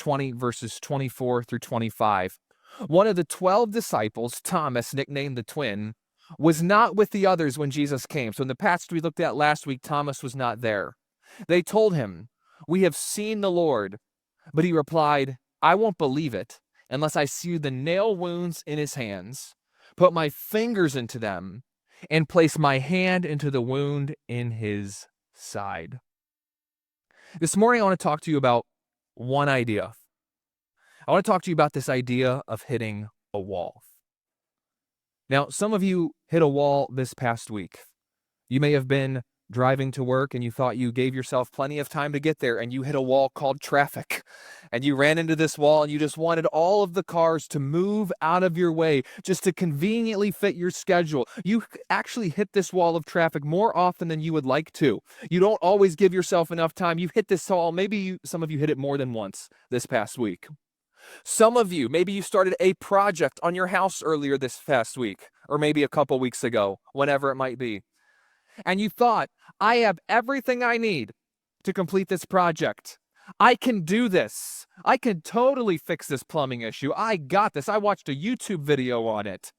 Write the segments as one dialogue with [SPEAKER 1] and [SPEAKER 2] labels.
[SPEAKER 1] 20, verses 24 through 25. One of the 12 disciples, Thomas, nicknamed the twin, was not with the others when Jesus came. So in the passage we looked at last week, Thomas was not there. They told him, "We have seen the Lord." But he replied, "I won't believe it unless I see the nail wounds in his hands, put my fingers into them, and place my hand into the wound in his side." This morning, I want to talk to you about one idea. I want to talk to you about this idea of hitting a wall. Now, some of you hit a wall this past week. You may have been driving to work and you thought you gave yourself plenty of time to get there, and you hit a wall called traffic. And you ran into this wall and you just wanted all of the cars to move out of your way just to conveniently fit your schedule. You actually hit this wall of traffic more often than you would like to. You don't always give yourself enough time. You hit this wall. Maybe some of you hit it more than once this past week. Some of you, maybe you started a project on your house earlier this past week, or maybe a couple weeks ago, whenever it might be. And you thought, "I have everything I need to complete this project. I can do this. I can totally fix this plumbing issue. I got this. I watched a YouTube video on it."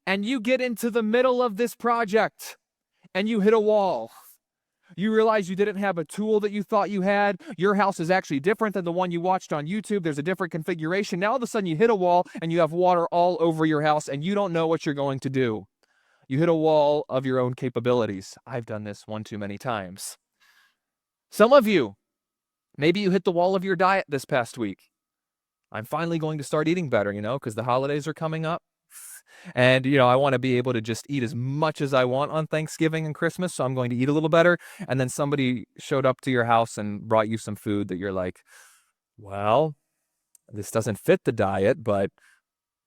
[SPEAKER 1] And you get into the middle of this project and you hit a wall. You realize you didn't have a tool that you thought you had. Your house is actually different than the one you watched on YouTube. There's a different configuration. Now all of a sudden you hit a wall and you have water all over your house and you don't know what you're going to do. You hit a wall of your own capabilities. I've done this one too many times. Some of you, maybe you hit the wall of your diet this past week. I'm finally going to start eating better, because the holidays are coming up. And, I want to be able to just eat as much as I want on Thanksgiving and Christmas, so I'm going to eat a little better. And then somebody showed up to your house and brought you some food that you're like, "Well, this doesn't fit the diet, but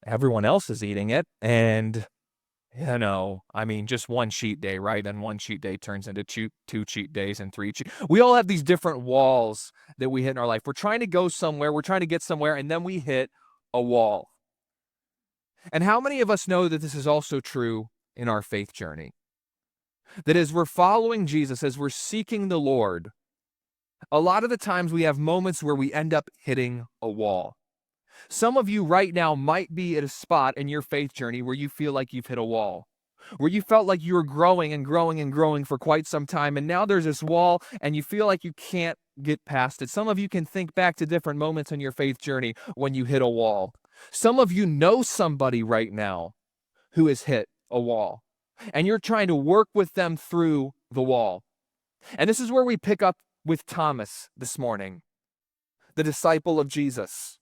[SPEAKER 1] everyone else is eating it." And, just one cheat day, right? And one cheat day turns into two cheat days and three cheat. We all have these different walls that we hit in our life. We're trying to go somewhere, we're trying to get somewhere, and then we hit a wall. And how many of us know that this is also true in our faith journey? That as we're following Jesus, as we're seeking the Lord, a lot of the times we have moments where we end up hitting a wall. Some of you right now might be at a spot in your faith journey where you feel like you've hit a wall, where you felt like you were growing and growing and growing for quite some time, and now there's this wall and you feel like you can't get past it. Some of you can think back to different moments in your faith journey when you hit a wall. Some of you know somebody right now who has hit a wall, and you're trying to work with them through the wall. And this is where we pick up with Thomas this morning, the disciple of Jesus.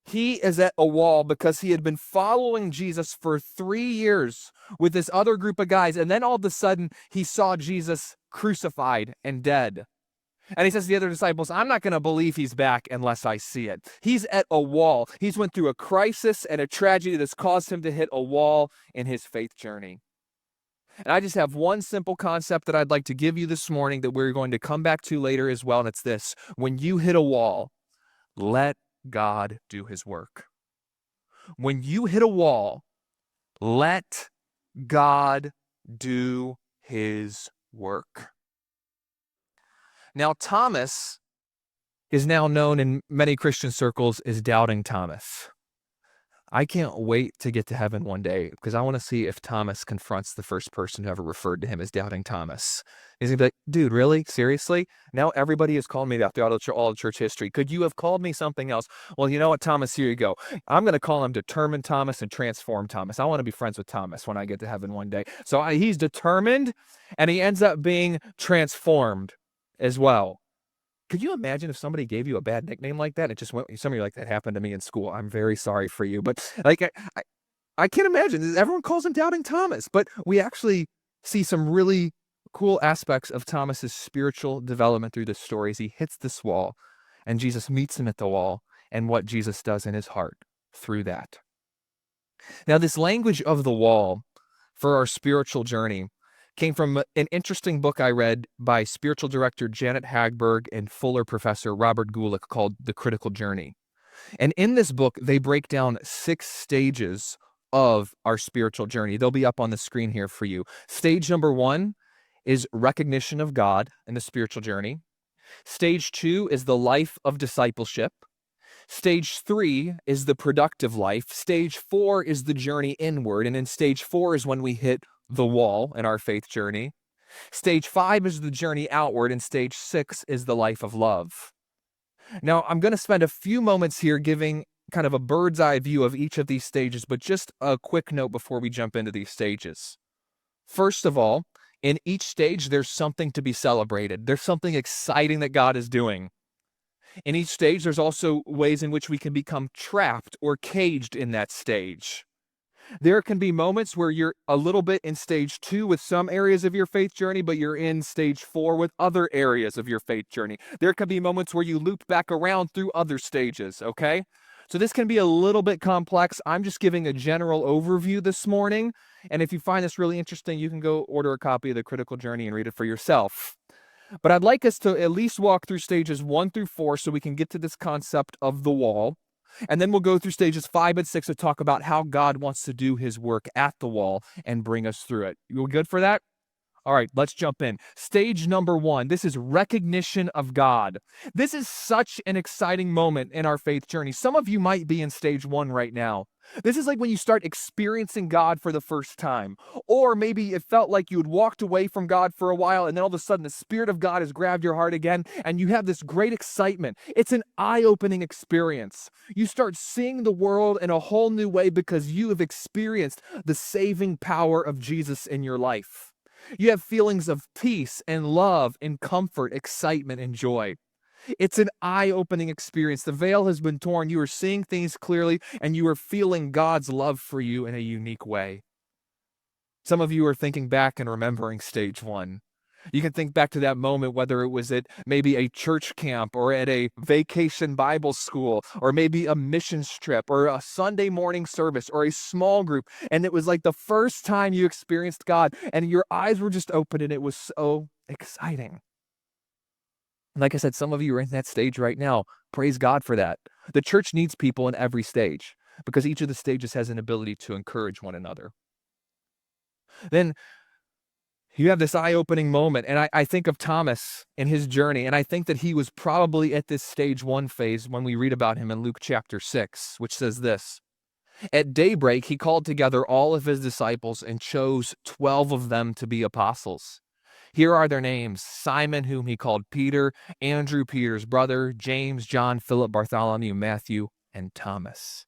[SPEAKER 1] He is at a wall because he had been following Jesus for 3 years with this other group of guys, and then all of a sudden he saw Jesus crucified and dead. And he says to the other disciples, "I'm not going to believe he's back unless I see it." He's at a wall. He's went through a crisis and a tragedy that's caused him to hit a wall in his faith journey. And I just have one simple concept that I'd like to give you this morning that we're going to come back to later as well, and it's this: when you hit a wall, let God do his work. When you hit a wall, let God do his work. Now, Thomas is now known in many Christian circles as Doubting Thomas. I can't wait to get to heaven one day because I want to see if Thomas confronts the first person who ever referred to him as Doubting Thomas. He's going to be like, "Dude, really? Seriously? Now everybody has called me that throughout all of church history. Could you have called me something else?" Well, you know what, Thomas? Here you go. I'm going to call him Determined Thomas and Transformed Thomas. I want to be friends with Thomas when I get to heaven one day. So he's determined, and he ends up being transformed as well. Could you imagine if somebody gave you a bad nickname like that? It just went, some of you like, "That happened to me in school. I'm very sorry for you." But I can't imagine. Everyone calls him Doubting Thomas, but we actually see some really cool aspects of Thomas's spiritual development through this story as he hits this wall and Jesus meets him at the wall and what Jesus does in his heart through that. Now, this language of the wall for our spiritual journey came from an interesting book I read by spiritual director Janet Hagberg and Fuller professor Robert Gulick called The Critical Journey. And in this book, they break down 6 stages of our spiritual journey. They'll be up on the screen here for you. Stage number 1 is recognition of God in the spiritual journey. Stage 2 is the life of discipleship. Stage 3 is the productive life. Stage 4 is the journey inward. And in stage 4 is when we hit the wall in our faith journey. Stage 5 is the journey outward, and stage 6 is the life of love. Now, I'm going to spend a few moments here giving kind of a bird's eye view of each of these stages, but just a quick note before we jump into these stages. First of all, in each stage, there's something to be celebrated. There's something exciting that God is doing. In each stage, there's also ways in which we can become trapped or caged in that stage. There can be moments where you're a little bit in stage 2 with some areas of your faith journey, but you're in stage 4 with other areas of your faith journey. There can be moments where you loop back around through other stages, okay? So this can be a little bit complex. I'm just giving a general overview this morning. And if you find this really interesting, you can go order a copy of The Critical Journey and read it for yourself. But I'd like us to at least walk through stages 1 through 4 so we can get to this concept of the wall. And then we'll go through stages 5 and 6 to talk about how God wants to do his work at the wall and bring us through it. You good for that? All right, let's jump in. Stage number 1, this is recognition of God. This is such an exciting moment in our faith journey. Some of you might be in stage 1 right now. This is like when you start experiencing God for the first time. Or maybe it felt like you had walked away from God for a while, and then all of a sudden the Spirit of God has grabbed your heart again, and you have this great excitement. It's an eye-opening experience. You start seeing the world in a whole new way because you have experienced the saving power of Jesus in your life. You have feelings of peace and love and comfort, excitement and joy. It's an eye-opening experience. The veil has been torn. You are seeing things clearly, and you are feeling God's love for you in a unique way. Some of you are thinking back and remembering stage 1. You can think back to that moment, whether it was at maybe a church camp or at a vacation Bible school or maybe a missions trip or a Sunday morning service or a small group. And it was like the first time you experienced God and your eyes were just open and it was so exciting. Like I said, some of you are in that stage right now. Praise God for that. The church needs people in every stage because each of the stages has an ability to encourage one another. Then you have this eye-opening moment, and I think of Thomas and his journey, and I think that he was probably at this stage 1 phase when we read about him in Luke chapter 6, which says this. At daybreak, he called together all of his disciples and chose 12 of them to be apostles. Here are their names: Simon, whom he called Peter, Andrew, Peter's brother, James, John, Philip, Bartholomew, Matthew, and Thomas.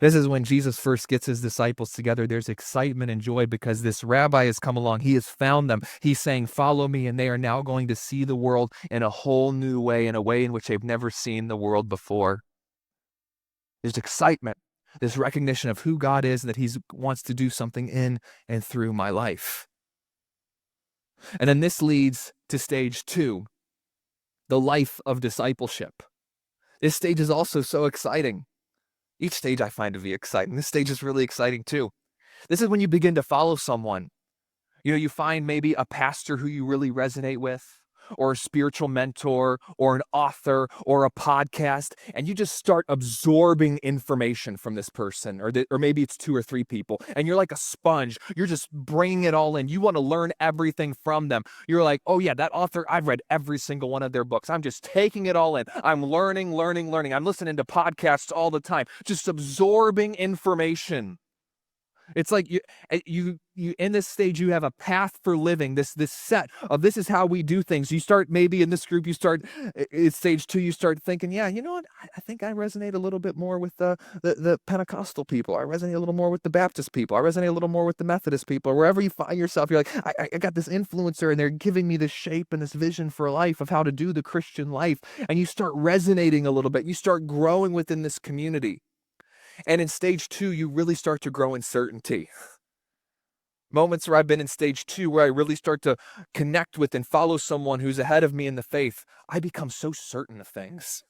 [SPEAKER 1] This is when Jesus first gets his disciples together. There's excitement and joy because this rabbi has come along. He has found them. He's saying, follow me, and they are now going to see the world in a whole new way, in a way in which they've never seen the world before. There's excitement, this recognition of who God is and that he wants to do something in and through my life. And then this leads to stage 2, the life of discipleship. This stage is also so exciting. Each stage I find to be exciting. This stage is really exciting too. This is when you begin to follow someone. You find maybe a pastor who you really resonate with, or a spiritual mentor, or an author, or a podcast, and you just start absorbing information from this person, or maybe it's 2 or 3 people, and you're like a sponge. You're just bringing it all in. You want to learn everything from them. You're like, oh yeah, that author, I've read every single one of their books. I'm just taking it all in. I'm learning. I'm listening to podcasts all the time, just absorbing information. It's like you in this stage, you have a path for living, this set of this is how we do things. You start maybe in this group, you start it's stage 2, you start thinking, yeah, you know what? I think I resonate a little bit more with the Pentecostal people. I resonate a little more with the Baptist people. I resonate a little more with the Methodist people. Or wherever you find yourself, you're like, I got this influencer and they're giving me this shape and this vision for life of how to do the Christian life. And you start resonating a little bit. You start growing within this community. And in stage 2, you really start to grow in certainty. Moments where I've been in stage 2, where I really start to connect with and follow someone who's ahead of me in the faith, I become so certain of things.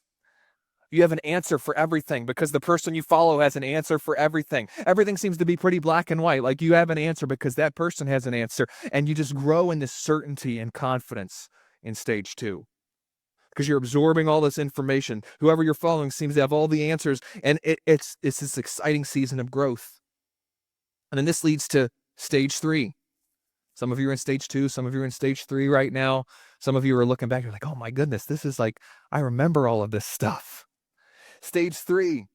[SPEAKER 1] You have an answer for everything because the person you follow has an answer for everything. Everything seems to be pretty black and white. Like you have an answer because that person has an answer. And you just grow in this certainty and confidence in stage 2. Because you're absorbing all this information. Whoever you're following seems to have all the answers, and it's this exciting season of growth. And then this leads to stage 3. Some of you are in stage 2, some of you are in stage 3 right now. Some of you are looking back, you're like, oh my goodness, this is like, I remember all of this stuff. Stage 3,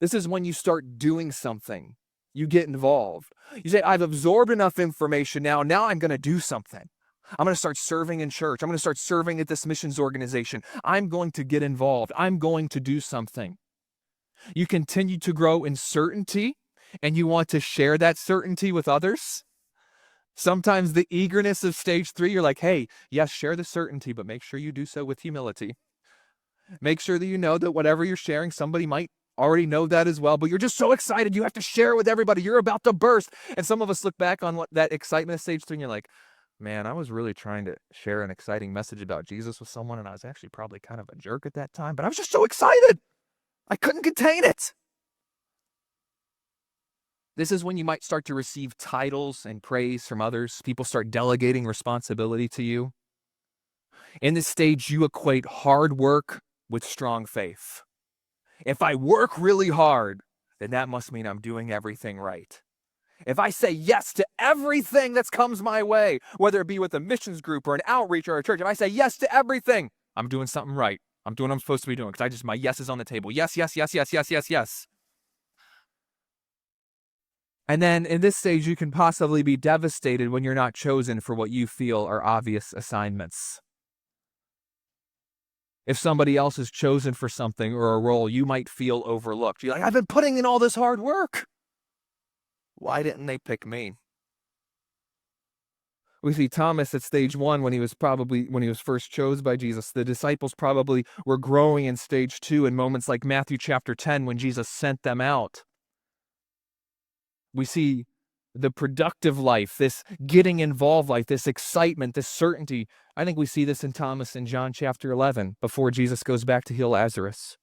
[SPEAKER 1] this is when you start doing something. You get involved. You say, I've absorbed enough information now. Now I'm going to do something. I'm going to start serving in church. I'm going to start serving at this missions organization. I'm going to get involved. I'm going to do something. You continue to grow in certainty, and you want to share that certainty with others. Sometimes the eagerness of stage 3, you're like, hey, yes, share the certainty, but make sure you do so with humility. Make sure that you know that whatever you're sharing, somebody might already know that as well, but you're just so excited, you have to share it with everybody. You're about to burst. And some of us look back on that excitement of stage 3, and you're like, man, I was really trying to share an exciting message about Jesus with someone, and I was actually probably kind of a jerk at that time, but I was just so excited. I couldn't contain it. This is when you might start to receive titles and praise from others. People start delegating responsibility to you. In this stage, you equate hard work with strong faith. If I work really hard, then that must mean I'm doing everything right. If I say yes to everything that comes my way, whether it be with a missions group or an outreach or a church, if I say yes to everything, I'm doing something right. I'm doing what I'm supposed to be doing because my yes is on the table. Yes, yes, yes, yes, yes, yes, yes. And then in this stage, you can possibly be devastated when you're not chosen for what you feel are obvious assignments. If somebody else is chosen for something or a role, you might feel overlooked. You're like, I've been putting in all this hard work. Why didn't they pick me? We see Thomas at stage 1 when he was first chosen by Jesus. The disciples probably were growing in stage 2 in moments like Matthew chapter 10 when Jesus sent them out. We see the productive life, this getting involved life, this excitement, this certainty. I think we see this in Thomas in John chapter 11 before Jesus goes back to heal Lazarus.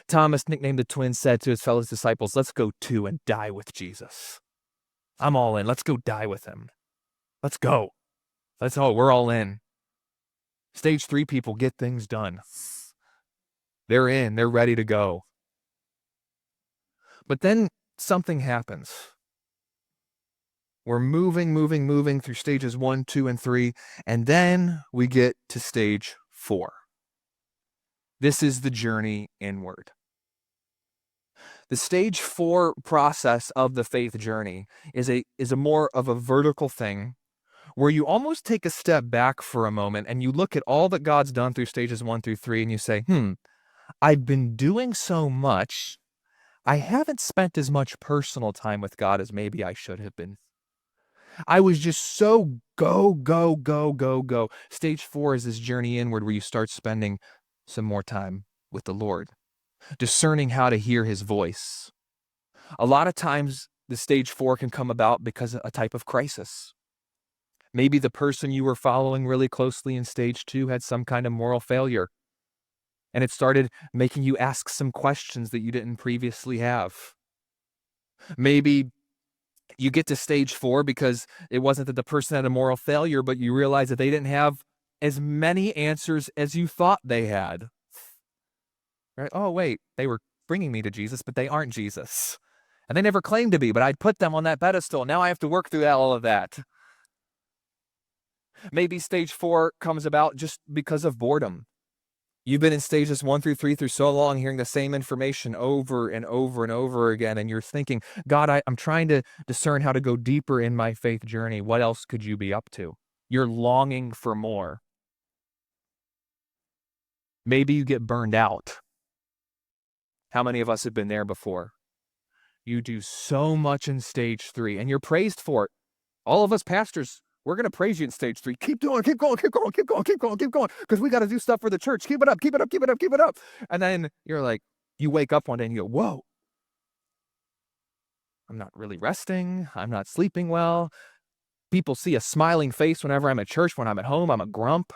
[SPEAKER 1] Thomas, nicknamed the twin, said to his fellow disciples, let's go to and die with Jesus. I'm all in. Let's go die with him. Let's go. We're all in. Stage 3 people get things done. They're in. They're ready to go. But then something happens. We're moving through stages 1, 2, and 3, and then we get to stage 4. This is the journey inward. The stage 4 process of the faith journey is a more of a vertical thing where you almost take a step back for a moment and you look at all that God's done through stages 1 through 3 and you say, I've been doing so much. I haven't spent as much personal time with God as maybe I should have been. I was just so go. Stage 4 is this journey inward where you start spending some more time with the Lord, discerning how to hear his voice. A lot of times the stage 4 can come about because of a type of crisis. Maybe the person you were following really closely in stage 2 had some kind of moral failure, and it started making you ask some questions that you didn't previously have. Maybe you get to stage 4 because it wasn't that the person had a moral failure, but you realize that they didn't have as many answers as you thought they had. Right? Oh, wait, they were bringing me to Jesus, but they aren't Jesus. And they never claimed to be, but I'd put them on that pedestal. Now I have to work through all of that. Maybe stage 4 comes about just because of boredom. You've been in stages 1 through 3 through so long, hearing the same information over and over and over again, and you're thinking, God, I'm trying to discern how to go deeper in my faith journey. What else could you be up to? You're longing for more. Maybe you get burned out. How many of us have been there before? You do so much in stage 3, and you're praised for it. All of us pastors, we're going to praise you in stage 3. Keep doing, keep going, because we got to do stuff for the church. Keep it up. And then you're like, you wake up one day and you go, whoa, I'm not really resting. I'm not sleeping well. People see a smiling face whenever I'm at church. When I'm at home, I'm a grump.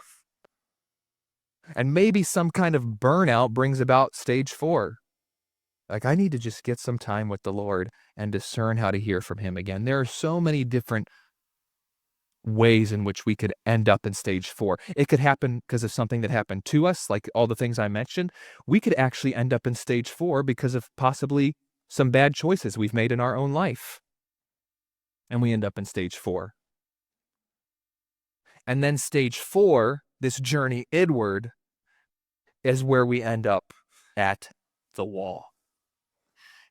[SPEAKER 1] And maybe some kind of burnout brings about stage 4. Like, I need to just get some time with the Lord and discern how to hear from him again. There are so many different ways in which we could end up in stage 4. It could happen because of something that happened to us, like all the things I mentioned. We could actually end up in stage 4 because of possibly some bad choices we've made in our own life. And we end up in stage 4. And then stage 4, this journey inward, is where we end up at the wall.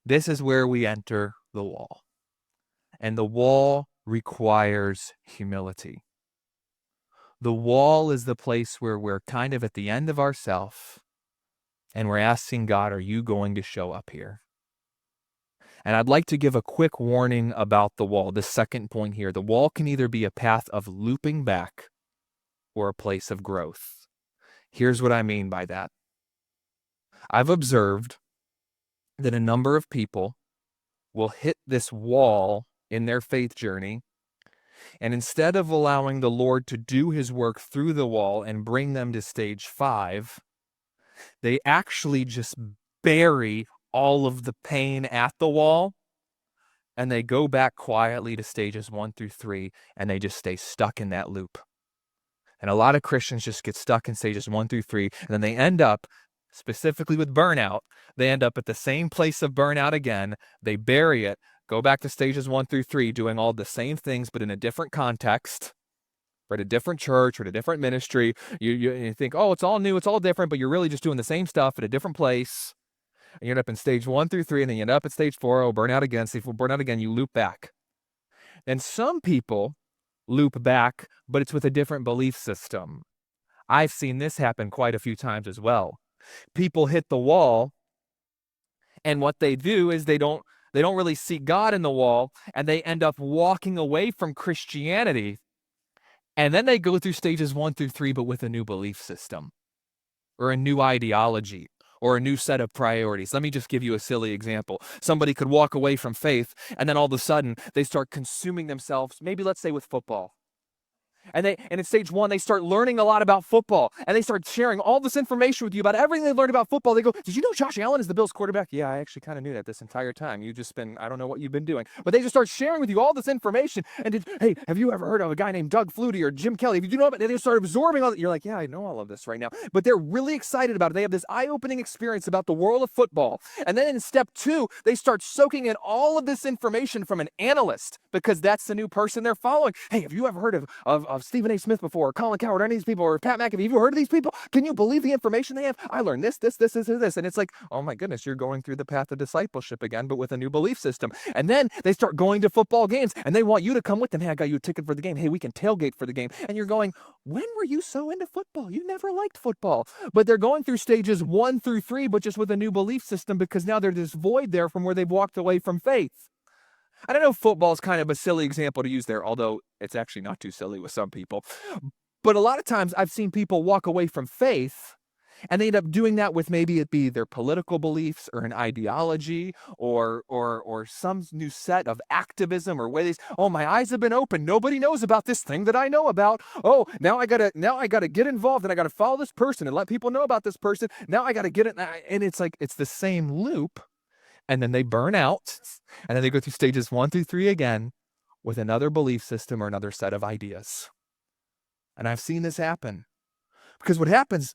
[SPEAKER 1] This is where we enter the wall. And the wall requires humility. The wall is the place where we're kind of at the end of ourself, and we're asking God, are you going to show up here? And I'd like to give a quick warning about the wall. The second point here, the wall can either be a path of looping back or a place of growth. Here's what I mean by that. I've observed that a number of people will hit this wall in their faith journey, and instead of allowing the Lord to do his work through the wall and bring them to stage 5, they actually just bury all of the pain at the wall, and they go back quietly to stages 1 through 3, and they just stay stuck in that loop. And a lot of Christians just get stuck in stages 1 through 3, and then they end up, specifically with burnout, they end up at the same place of burnout again. They bury it, go back to stages 1 through 3, doing all the same things, but in a different context, or at a different church, or at a different ministry. You think, oh, it's all new, it's all different, but you're really just doing the same stuff at a different place. And you end up in stage 1 through 3, and then you end up at stage 4, oh, burnout again, stage 4, burnout again, you loop back. And some people loop back, but it's with a different belief system. I've seen this happen quite a few times as well. People hit the wall, and what they do is they don't really see God in the wall, and they end up walking away from Christianity, and then they go through stages 1 through 3, but with a new belief system, or a new ideology, or a new set of priorities. Let me just give you a silly example. Somebody could walk away from faith, and then all of a sudden, they start consuming themselves, maybe let's say with football. And in stage 1, they start learning a lot about football, and they start sharing all this information with you about everything they learned about football. They go, did you know Josh Allen is the Bills quarterback? Yeah, I actually kind of knew that this entire time. You've just been, I don't know what you've been doing. But they just start sharing with you all this information. And hey, have you ever heard of a guy named Doug Flutie or Jim Kelly? If you do know about it, they start absorbing all that. You're like, yeah, I know all of this right now. But they're really excited about it. They have this eye-opening experience about the world of football. And then in step 2, they start soaking in all of this information from an analyst, because that's the new person they're following. Hey, have you ever heard of Stephen A. Smith before, or Colin Cowherd, or any of these people, or Pat McAfee? Have you heard of these people? Can you believe the information they have? I learned this. And it's like, oh my goodness, you're going through the path of discipleship again, but with a new belief system. And then they start going to football games, and they want you to come with them. Hey, I got you a ticket for the game. Hey, we can tailgate for the game. And you're going, when were you so into football? You never liked football. But they're going through stages 1 through 3, but just with a new belief system, because now there's this void there from where they've walked away from faith. I don't know if football is kind of a silly example to use there, although it's actually not too silly with some people. But a lot of times I've seen people walk away from faith, and they end up doing that with maybe it be their political beliefs, or an ideology, or some new set of activism, or ways. Oh, my eyes have been opened. Nobody knows about this thing that I know about. Oh, now I gotta get involved, and I gotta follow this person and let people know about this person. Now I gotta get it, and it's like it's the same loop. And then they burn out, and then they go through stages 1 through 3 again with another belief system or another set of ideas. And I've seen this happen, because what happens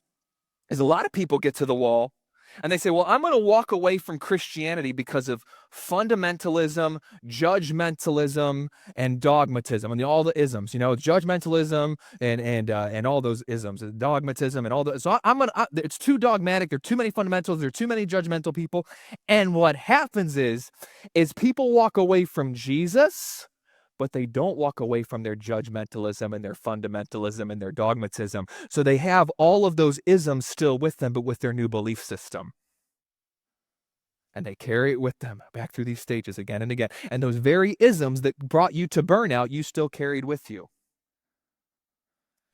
[SPEAKER 1] is a lot of people get to the wall and they say, well, I'm going to walk away from Christianity because of fundamentalism, judgmentalism, and dogmatism, and all the isms, judgmentalism and all those isms, dogmatism and all those. So it's too dogmatic. There are too many fundamentals. There are too many judgmental people. And what happens is people walk away from Jesus, but they don't walk away from their judgmentalism and their fundamentalism and their dogmatism. So they have all of those isms still with them, but with their new belief system. And they carry it with them back through these stages again and again. And those very isms that brought you to burnout, you still carried with you.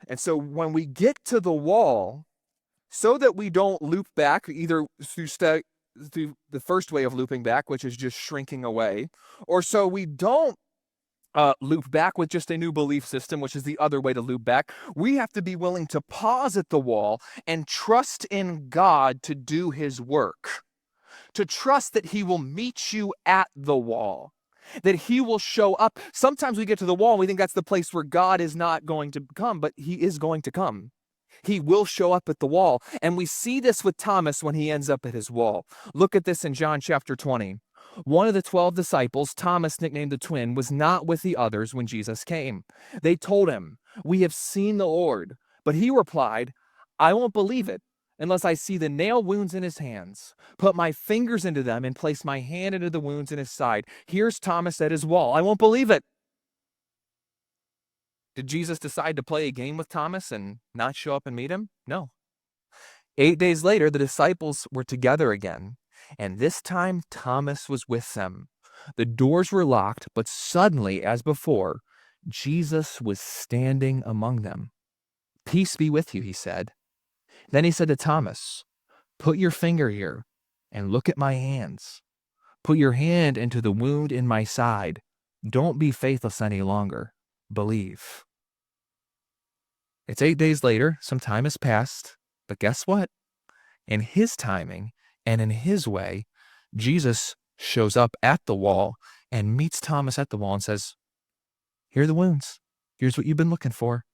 [SPEAKER 1] And so when we get to the wall, so that we don't loop back either through the first way of looping back, which is just shrinking away, or so we don't loop back with just a new belief system, which is the other way to loop back. We have to be willing to pause at the wall and trust in God to do his work, to trust that he will meet you at the wall, that he will show up. Sometimes we get to the wall and we think that's the place where God is not going to come, but he is going to come. He will show up at the wall. And we see this with Thomas when he ends up at his wall. Look at this in John chapter 20. One of the 12 disciples, Thomas, nicknamed the twin, was not with the others when Jesus came. They told him, "We have seen the Lord." But he replied, "I won't believe it unless I see the nail wounds in his hands, put my fingers into them, and place my hand into the wounds in his side. Here's Thomas at his wall. I won't believe it. Did Jesus decide to play a game with Thomas and not show up and meet him? No. 8 days later, the disciples were together again, and this time Thomas was with them. The doors were locked, but suddenly, as before, Jesus was standing among them. "Peace be with you," he said. Then he said to Thomas, "Put your finger here and look at my hands. Put your hand into the wound in my side. Don't be faithless any longer. Believe." It's 8 days later. Some time has passed. But guess what? In his timing and in his way, Jesus shows up at the wall and meets Thomas at the wall and says, "Here are the wounds. Here's what you've been looking for."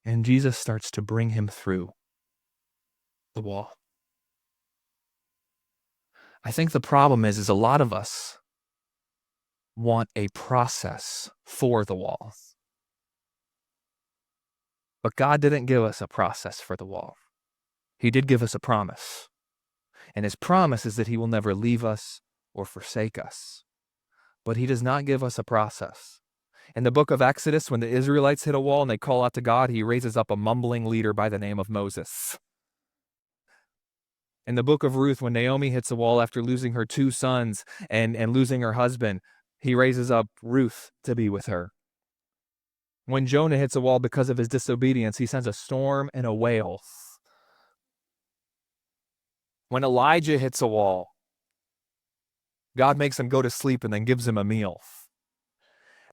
[SPEAKER 1] And Jesus starts to bring him through the wall. I think the problem is a lot of us want a process for the wall. But God didn't give us a process for the wall. He did give us a promise. And his promise is that he will never leave us or forsake us. But he does not give us a process. In the book of Exodus, when the Israelites hit a wall and they call out to God, he raises up a mumbling leader by the name of Moses. In the book of Ruth, when Naomi hits a wall after losing her 2 sons and losing her husband, he raises up Ruth to be with her. When Jonah hits a wall because of his disobedience, he sends a storm and a whale. When Elijah hits a wall, God makes him go to sleep and then gives him a meal.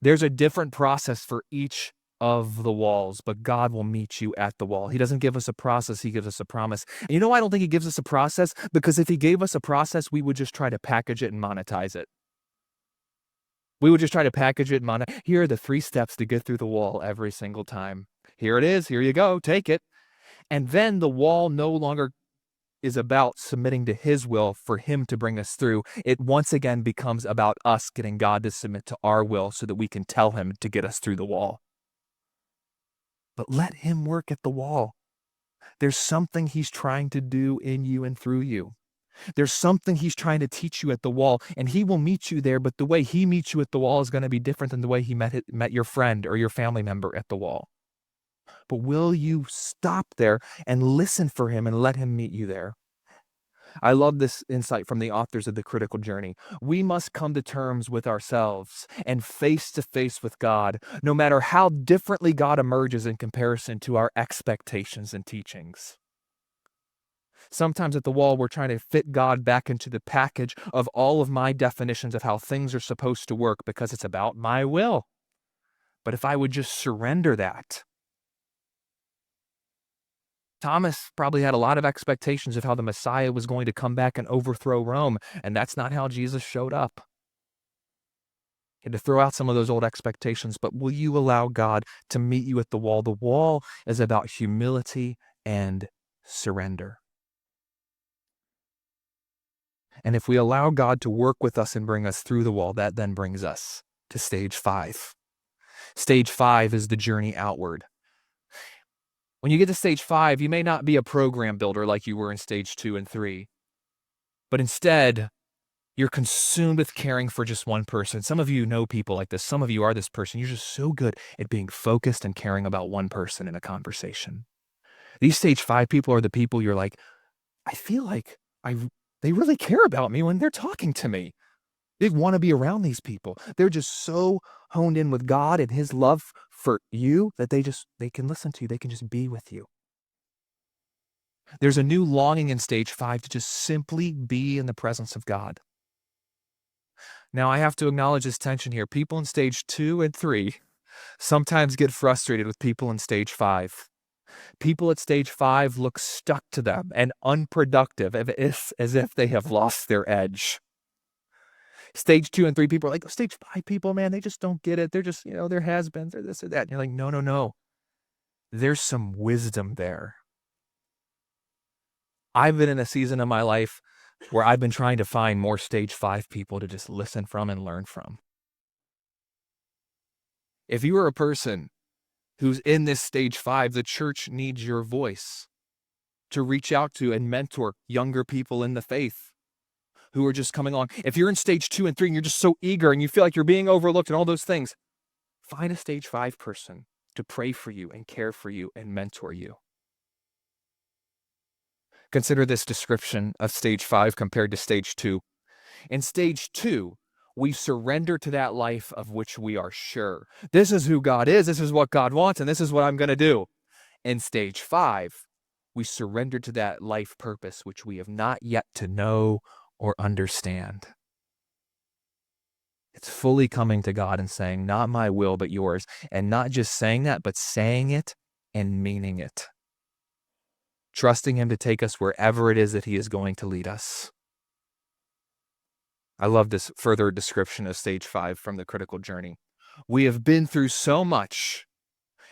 [SPEAKER 1] There's a different process for each of the walls, but God will meet you at the wall. He doesn't give us a process, he gives us a promise. And you know why I don't think he gives us a process? Because if he gave us a process, we would just try to package it and monetize it. We would just try to package it and monetize. Here are the 3 steps to get through the wall every single time. Here it is, here you go, take it. And then the wall no longer is about submitting to his will for him to bring us through. It once again becomes about us getting God to submit to our will so that we can tell him to get us through the wall. But let him work at the wall. There's something he's trying to do in you and through you. There's something he's trying to teach you at the wall, and he will meet you there, but the way he meets you at the wall is going to be different than the way he met your friend or your family member at the wall. But will you stop there and listen for him and let him meet you there? I love this insight from the authors of The Critical Journey. We must come to terms with ourselves and face to face with God, no matter how differently God emerges in comparison to our expectations and teachings. Sometimes at the wall, we're trying to fit God back into the package of all of my definitions of how things are supposed to work because it's about my will. But if I would just surrender that, Thomas probably had a lot of expectations of how the Messiah was going to come back and overthrow Rome, and that's not how Jesus showed up. He had to throw out some of those old expectations, but will you allow God to meet you at the wall? The wall is about humility and surrender. And if we allow God to work with us and bring us through the wall, that then brings us to stage 5. Stage 5 is the journey outward. When you get to stage 5, you may not be a program builder like you were in stage 2 and 3, but instead, you're consumed with caring for just one person. Some of you know people like this. Some of you are this person. You're just so good at being focused and caring about one person in a conversation. These stage 5 people are the people you're like, I feel like they really care about me when they're talking to me. They want to be around these people. They're just so honed in with God and his love for you that they can listen to you. They can just be with you. There's a new longing in stage 5 to just simply be in the presence of God. Now, I have to acknowledge this tension here. People in stage 2 and 3 sometimes get frustrated with people in stage 5. People at stage 5 look stuck to them and unproductive as if they have lost their edge. Stage 2 and 3 people are like, stage 5 people, man, they just don't get it. They're just, they're has-beens, they're this or that. And you're like, no. There's some wisdom there. I've been in a season of my life where I've been trying to find more stage 5 people to just listen from and learn from. If you are a person who's in this stage 5, the church needs your voice. to reach out to and mentor younger people in the faith who are just coming along. If you're in stage 2 and 3 and you're just so eager and you feel like you're being overlooked and all those things, find a stage 5 person to pray for you and care for you and mentor you. Consider this description of stage 5 compared to stage 2. In stage 2, we surrender to that life of which we are sure. This is who God is, this is what God wants, and this is what I'm going to do. In stage 5, we surrender to that life purpose which we have not yet to know or understand. It's fully coming to God and saying, not my will, but yours. And not just saying that, but saying it and meaning it. Trusting him to take us wherever it is that he is going to lead us. I love this further description of stage 5 from the critical journey. We have been through so much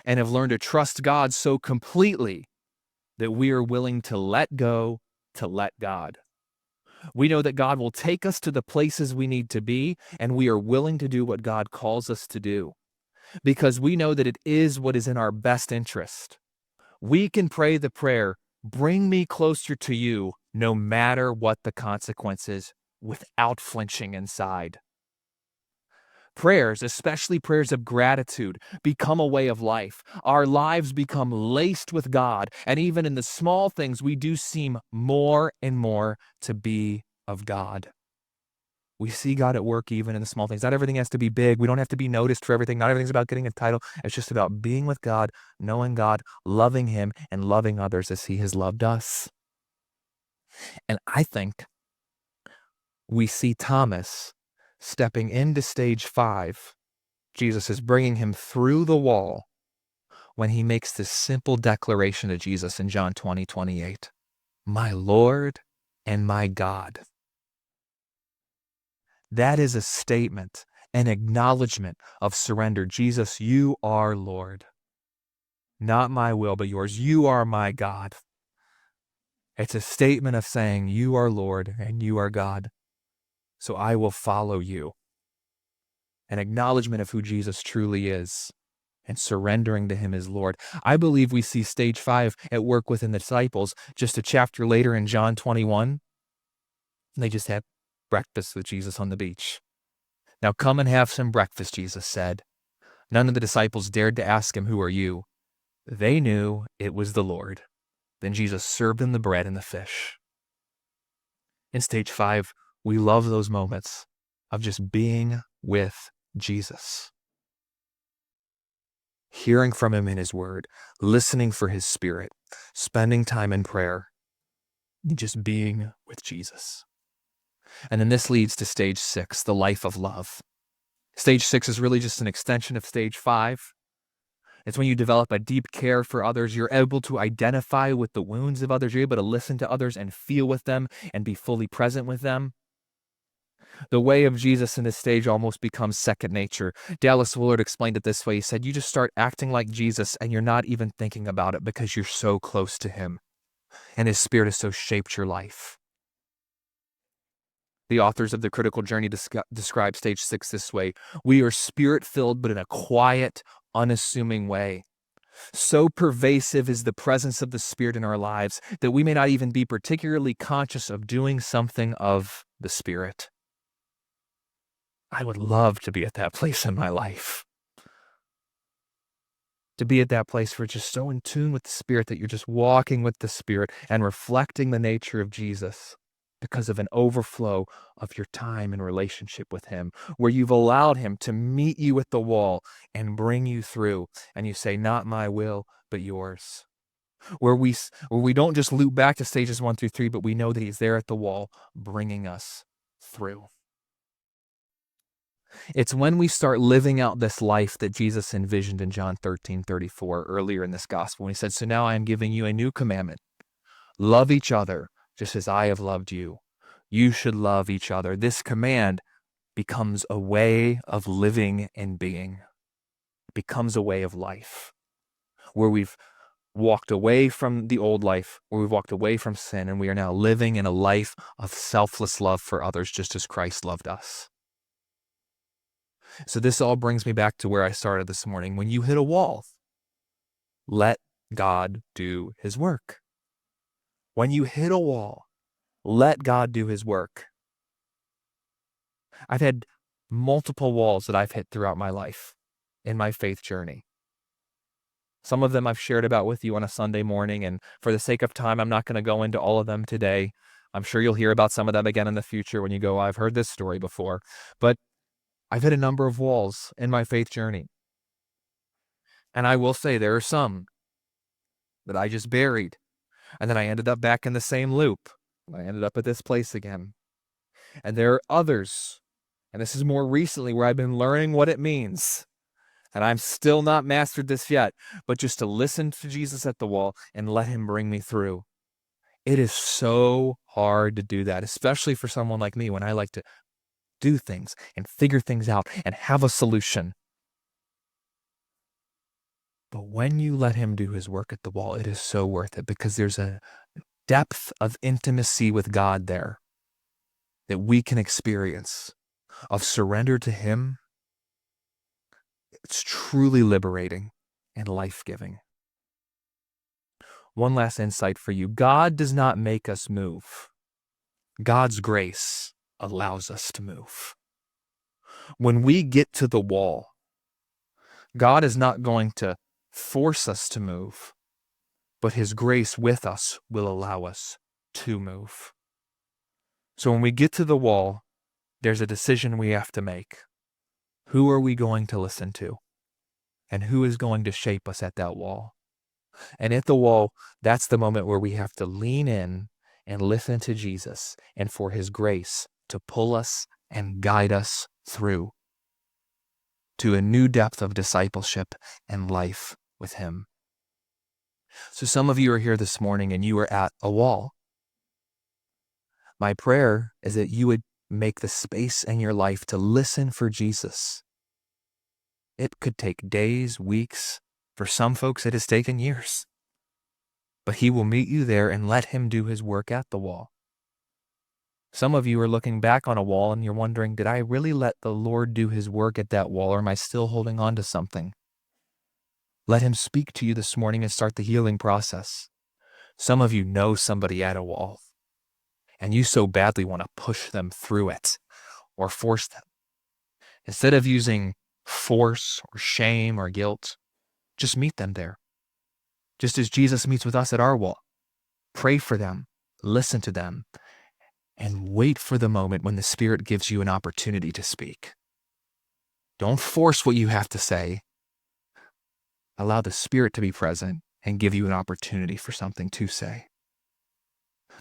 [SPEAKER 1] and have learned to trust God so completely that we are willing to let go to let God. We know that God will take us to the places we need to be, and we are willing to do what God calls us to do because we know that it is what is in our best interest. We can pray the prayer, bring me closer to you, no matter what the consequences, without flinching inside. Prayers, especially prayers of gratitude, become a way of life. Our lives become laced with God, and even in the small things, we do seem more and more to be of God. We see God at work even in the small things. Not everything has to be big. We don't have to be noticed for everything. Not everything's about getting a title. It's just about being with God, knowing God, loving him, and loving others as he has loved us. And I think we see Thomas stepping into stage 5. Jesus is bringing him through the wall when he makes this simple declaration to Jesus in John 20:28. My Lord and my God. That is a statement, an acknowledgement of surrender. Jesus, you are Lord. Not my will, but yours. You are my God. It's a statement of saying, you are Lord and you are God. So I will follow you. An acknowledgement of who Jesus truly is and surrendering to him as Lord. I believe we see stage 5 at work within the disciples. Just a chapter later in John 21, they just had breakfast with Jesus on the beach. Now come and have some breakfast, Jesus said. None of the disciples dared to ask him, who are you? They knew it was the Lord. Then Jesus served them the bread and the fish. In stage 5, we love those moments of just being with Jesus. Hearing from him in his word, listening for his spirit, spending time in prayer, and just being with Jesus. And then this leads to stage 6, the life of love. Stage 6 is really just an extension of stage 5. It's when you develop a deep care for others. You're able to identify with the wounds of others. You're able to listen to others and feel with them and be fully present with them. The way of Jesus in this stage almost becomes second nature. Dallas Willard explained it this way. He said, you just start acting like Jesus and you're not even thinking about it because you're so close to him and his spirit has so shaped your life. The authors of The Critical Journey describe stage 6 this way. We are spirit-filled, but in a quiet, unassuming way. So pervasive is the presence of the Spirit in our lives that we may not even be particularly conscious of doing something of the Spirit. I would love to be at that place in my life. To be at that place where you're just so in tune with the Spirit that you're just walking with the Spirit and reflecting the nature of Jesus because of an overflow of your time and relationship with him, where you've allowed him to meet you at the wall and bring you through, and you say, not my will, but yours. Where we don't just loop back to stages 1 through 3, but we know that he's there at the wall bringing us through. It's when we start living out this life that Jesus envisioned in John 13:34 earlier in this gospel, when he said, so now I am giving you a new commandment. Love each other just as I have loved you. You should love each other. This command becomes a way of living and being. It becomes a way of life where we've walked away from the old life, where we've walked away from sin, and we are now living in a life of selfless love for others just as Christ loved us. So this all brings me back to where I started this morning. When you hit a wall, let God do his work. When you hit a wall, let God do his work. I've had multiple walls that I've hit throughout my life in my faith journey. Some of them I've shared about with you on a Sunday morning, and for the sake of time, I'm not going to go into all of them today. I'm sure you'll hear about some of them again in the future when you go, I've heard this story before. But I've hit a number of walls in my faith journey. And I will say there are some that I just buried, and then I ended up back in the same loop. I ended up at this place again. And there are others, and this is more recently where I've been learning what it means. And I'm still not mastered this yet, but just to listen to Jesus at the wall and let him bring me through. It is so hard to do that, especially for someone like me when I like to do things and figure things out and have a solution. But when you let him do his work at the wall, it is so worth it because there's a depth of intimacy with God there that we can experience, of surrender to him. It's truly liberating and life-giving. One last insight for you. God does not make us move. God's grace allows us to move. When we get to the wall, God is not going to force us to move, but his grace with us will allow us to move. So when we get to the wall, there's a decision we have to make. Who are we going to listen to? And who is going to shape us at that wall? And at the wall, that's the moment where we have to lean in and listen to Jesus and for his grace to pull us and guide us through to a new depth of discipleship and life with him. So some of you are here this morning and you are at a wall. My prayer is that you would make the space in your life to listen for Jesus. It could take days, weeks. For some folks, it has taken years. But he will meet you there and let him do his work at the wall. Some of you are looking back on a wall and you're wondering, did I really let the Lord do his work at that wall, or am I still holding on to something? Let him speak to you this morning and start the healing process. Some of you know somebody at a wall, and you so badly want to push them through it or force them. Instead of using force or shame or guilt, just meet them there. Just as Jesus meets with us at our wall. Pray for them, listen to them, and wait for the moment when the Spirit gives you an opportunity to speak. Don't force what you have to say. Allow the Spirit to be present and give you an opportunity for something to say.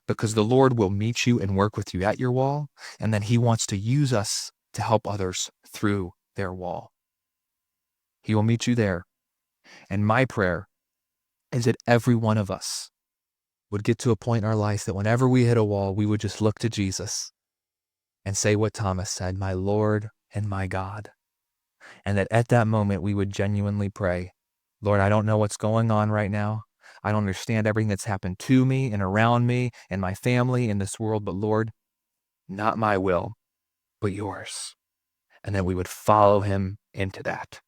[SPEAKER 1] Because the Lord will meet you and work with you at your wall, and then he wants to use us to help others through their wall. He will meet you there. And my prayer is that every one of us would get to a point in our lives that whenever we hit a wall, we would just look to Jesus and say what Thomas said, my Lord and my God. And that at that moment, we would genuinely pray, Lord, I don't know what's going on right now. I don't understand everything that's happened to me and around me and my family in this world, but Lord, not my will, but yours. And then we would follow him into that.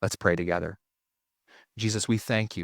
[SPEAKER 1] Let's pray together. Jesus, we thank you